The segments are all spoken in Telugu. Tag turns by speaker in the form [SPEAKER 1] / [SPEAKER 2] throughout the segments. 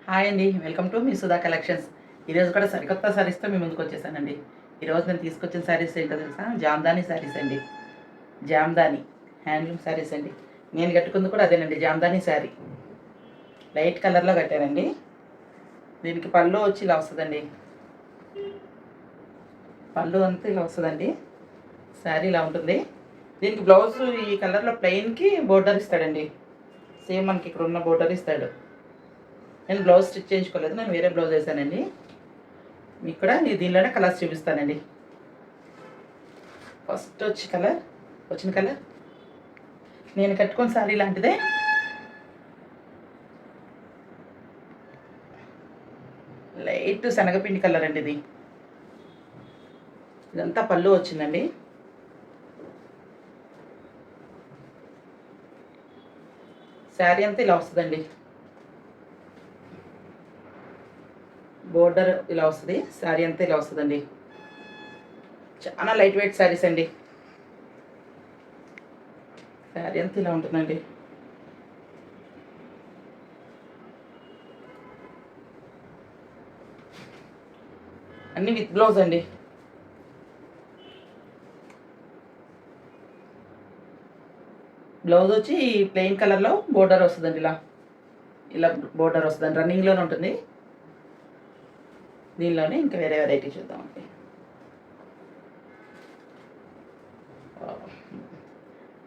[SPEAKER 1] హాయ్ అండి, welcome to me Sudha collections. ఈరోజు కూడా సరికొత్త శారీస్తో మీ ముందుకు వచ్చేసానండి. ఈరోజు నేను తీసుకొచ్చిన శారీస్ ఏంటో తెలుసా? జామ్దాని శారీస్ అండి. జామ్దాని హ్యాండ్లూమ్ శారీస్ అండి. నేను కట్టుకుంది కూడా అదేనండి, జామ్దాని శారీ. లైట్ కలర్లో కట్టానండి. దీనికి పళ్ళు వచ్చి ఇలా వస్తుందండి. పళ్ళు అంతా ఇలా వస్తుందండి. శారీ ఇలా ఉంటుంది. దీనికి బ్లౌజ్ ఈ కలర్లో ప్లెయిన్కి బోర్డర్ ఇస్తాడండి. సేమ్ మనకి ఇక్కడ ఉన్న బోర్డర్ ఇస్తాడు. నేను బ్లౌజ్ స్టిచ్ చేయించుకోలేదు, నేను వేరే బ్లౌజ్ వేసానండి. మీకు కూడా దీనిలోనే కలర్స్ చూపిస్తానండి. ఫస్ట్ వచ్చిన కలర్ నేను కట్టుకున్న శారీ లాంటిదే. లైట్ శనగపిండి కలర్ అండి ఇది. ఇదంతా పళ్ళు వచ్చిందండి. శారీ అంతా ఇలా వస్తుందండి. బోర్డర్ ఇలా వస్తుంది. శారీ అంతా ఇలా వస్తుందండి. చాలా లైట్ వెయిట్ శారీస్ అండి. శారీ అంతా ఇలా ఉంటుందండి. అన్నీ విత్ బ్లౌజ్ అండి. బ్లౌజ్ వచ్చి ప్లెయిన్ కలర్లో బోర్డర్ వస్తుందండి. ఇలా బోర్డర్ వస్తుందండి. రన్నింగ్లోనే ఉంటుంది. దీనిలోనే ఇంకా వేరే వెరైటీ చూద్దామండి.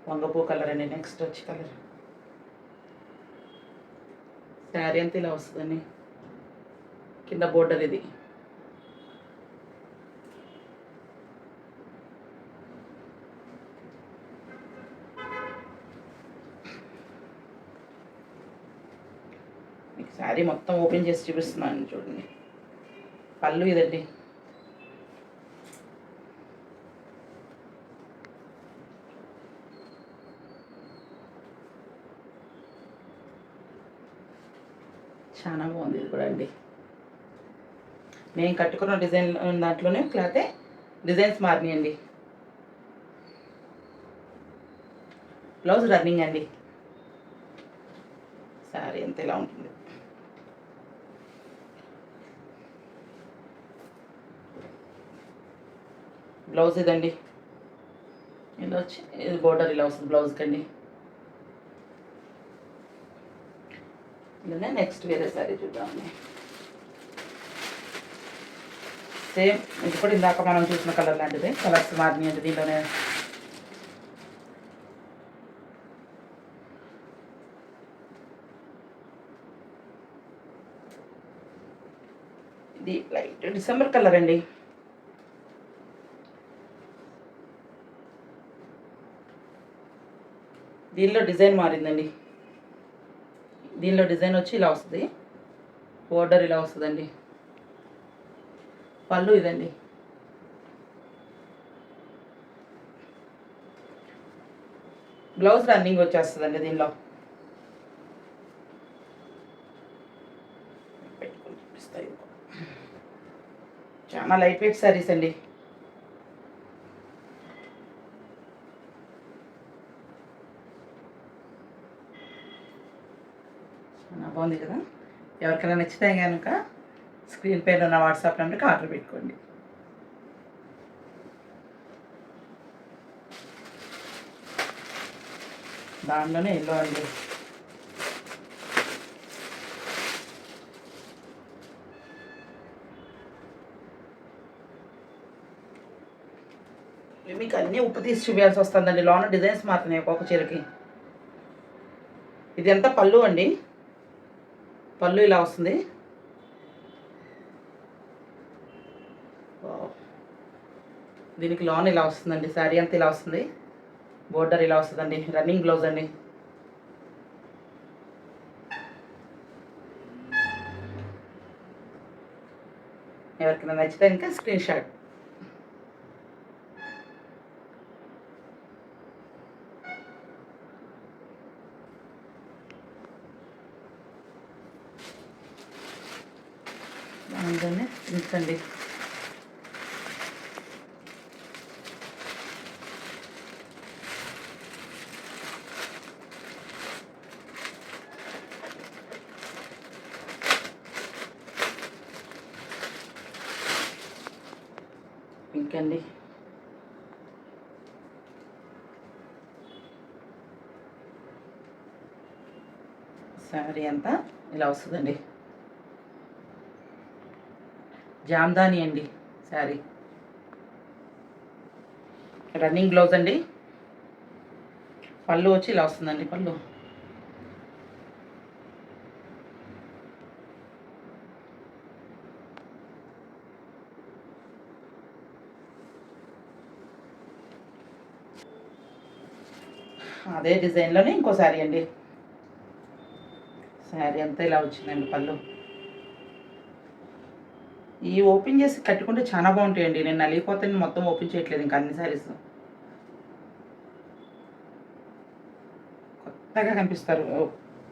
[SPEAKER 1] వంగపూ కలర్ అండి. నెక్స్ట్ వచ్చి కలర్. శారీ అంతా ఇలా వస్తుందండి. కింద బోర్డర్ ఇది. మీకు శారీ మొత్తం ఓపెన్ చేసి చూపిస్తున్నాను చూడండి. పళ్ళు ఇదండి. చాలా బాగుంది ఇది కూడా అండి. నేను కట్టుకున్న డిజైన్ దాంట్లోనే క్లాతే డిజైన్స్ మారినాయండి. బ్లౌజ్ రన్నింగ్ అండి. శారీ అంత ఇలా ఉంటుంది. బ్లౌజ్ ఇదండి. ఇలా వచ్చి ఇది బోర్డర్ ఇలా వస్తుంది బ్లౌజ్కి అండి. ఇలానే నెక్స్ట్ వేరే శారీ చూద్దామండి. సేమ్ ఇది కూడా ఇందాక మనం చూసిన కలర్ లాంటిది. కలర్స్ మారినాయి అండి దీంట్లోనే. ఇది లైట్ డిసెంబర్ కలర్ అండి. దీనిలో డిజైన్ మారిందండి. దీనిలో డిజైన్ వచ్చి ఇలా వస్తుంది. బోర్డర్ ఇలా వస్తుందండి. పళ్ళు ఇదండి. బ్లౌజ్ రన్నింగ్ వచ్చేస్తుందండి దీనిలో. పెట్టుకొని చూపిస్తాయి. చాలా లైట్ వెయిట్ శారీస్ అండి. బాగుంది కదా. ఎవరికైనా నచ్చితే కనుక స్క్రీన్ పైన ఉన్న వాట్సాప్ నెంబర్కి ఆర్డర్ పెట్టుకోండి. దానిలోనే ఎల్లో అండి. మీకు అన్నీ ఉప్పు తీసి చూపించాల్సి వస్తుందండి. లోన డిజైన్స్ మారుతున్నాయి ఒక్కొక్క చీరకి. ఇది ఎంత పళ్ళు అండి. పళ్ళు ఇలా వస్తుంది. దీనికి లోన్ ఇలా వస్తుందండి. శారీ అంతా ఇలా వస్తుంది. బోర్డర్ ఇలా వస్తుందండి. రన్నింగ్ బ్లౌజ్ అండి. ఎవరికైనా నచ్చితే ఇంకా స్క్రీన్ షాట్. అందులోనే ఇంకండి. పింక్ అండి. శారీ అంతా ఇలా వస్తుందండి. జామ్దాని అండి శారీ. రన్నింగ్ బ్లౌజ్ అండి. పళ్ళు వచ్చి ఇలా వస్తుందండి. పళ్ళు అదే డిజైన్లోనే ఇంకో శారీ అండి. శారీ అంతా ఇలా వచ్చిందండి. పళ్ళు ఈ ఓపెన్ చేసి కట్టుకుంటే చాలా బాగుంటాయండి. నేను నలిగిపోతే మొత్తం ఓపెన్ చేయట్లేదు ఇంకా అన్ని శారీస్ కొత్తగా కనిపిస్తారు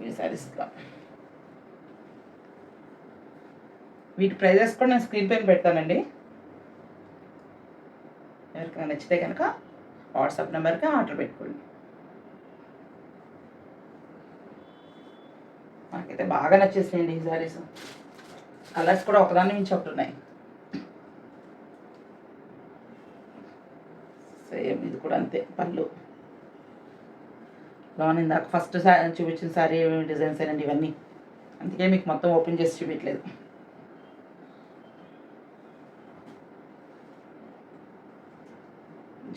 [SPEAKER 1] ఈ శారీస్లో. వీటి ప్రైజెస్ కూడా నేను స్క్రీన్ పైన పెడతానండి. ఎవరికైనా నచ్చితే కనుక వాట్సాప్ నెంబర్కి ఆర్డర్ పెట్టుకోండి. నాకైతే బాగా నచ్చేసినాయండి ఈ శారీస్. కలర్స్ కూడా ఒకదాని మించి ఒకటి ఉన్నాయి. సేమ్ ఇది కూడా అంతే. పళ్ళు లోన్ ఇందాక ఫస్ట్ చూపించిన శారీ డిజైన్స్ అండి ఇవన్నీ. అందుకే మీకు మొత్తం ఓపెన్ చేసి చూపించలేదు.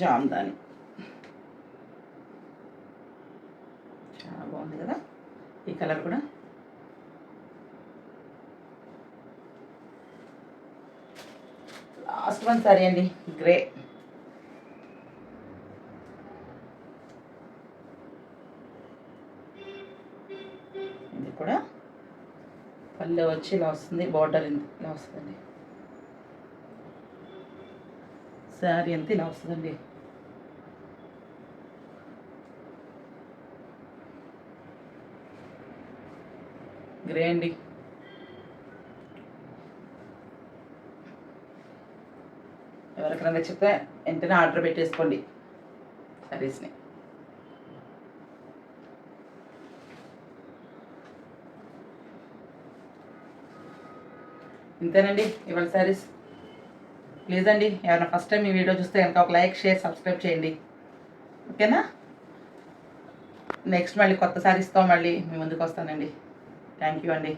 [SPEAKER 1] జామ్దాని చాలా బాగుంది కదా ఈ కలర్ కూడా. లాస్ట్ వన్ సారీ అండి, గ్రే. ఇది కూడా పల్లె వచ్చి ఇలా వస్తుంది, బార్డర్ ఇలా వస్తుందండి. శారీ అంతా ఇలా వస్తుందండి. గ్రే అండి. ఎవరికైనా చెప్తే వెంటనే ఆర్డర్ పెట్టేసుకోండి శారీస్ని. ఇంతేనండి ఇవాళ శారీస్. ప్లీజ్ అండి, ఎవరైనా ఫస్ట్ టైం ఈ వీడియో చూస్తే కనుక ఒక లైక్, షేర్, సబ్స్క్రైబ్ చేయండి. ఓకేనా? నెక్స్ట్ మళ్ళీ కొత్త శారీస్తో మళ్ళీ మీ ముందుకు వస్తానండి. థ్యాంక్ యూ అండి.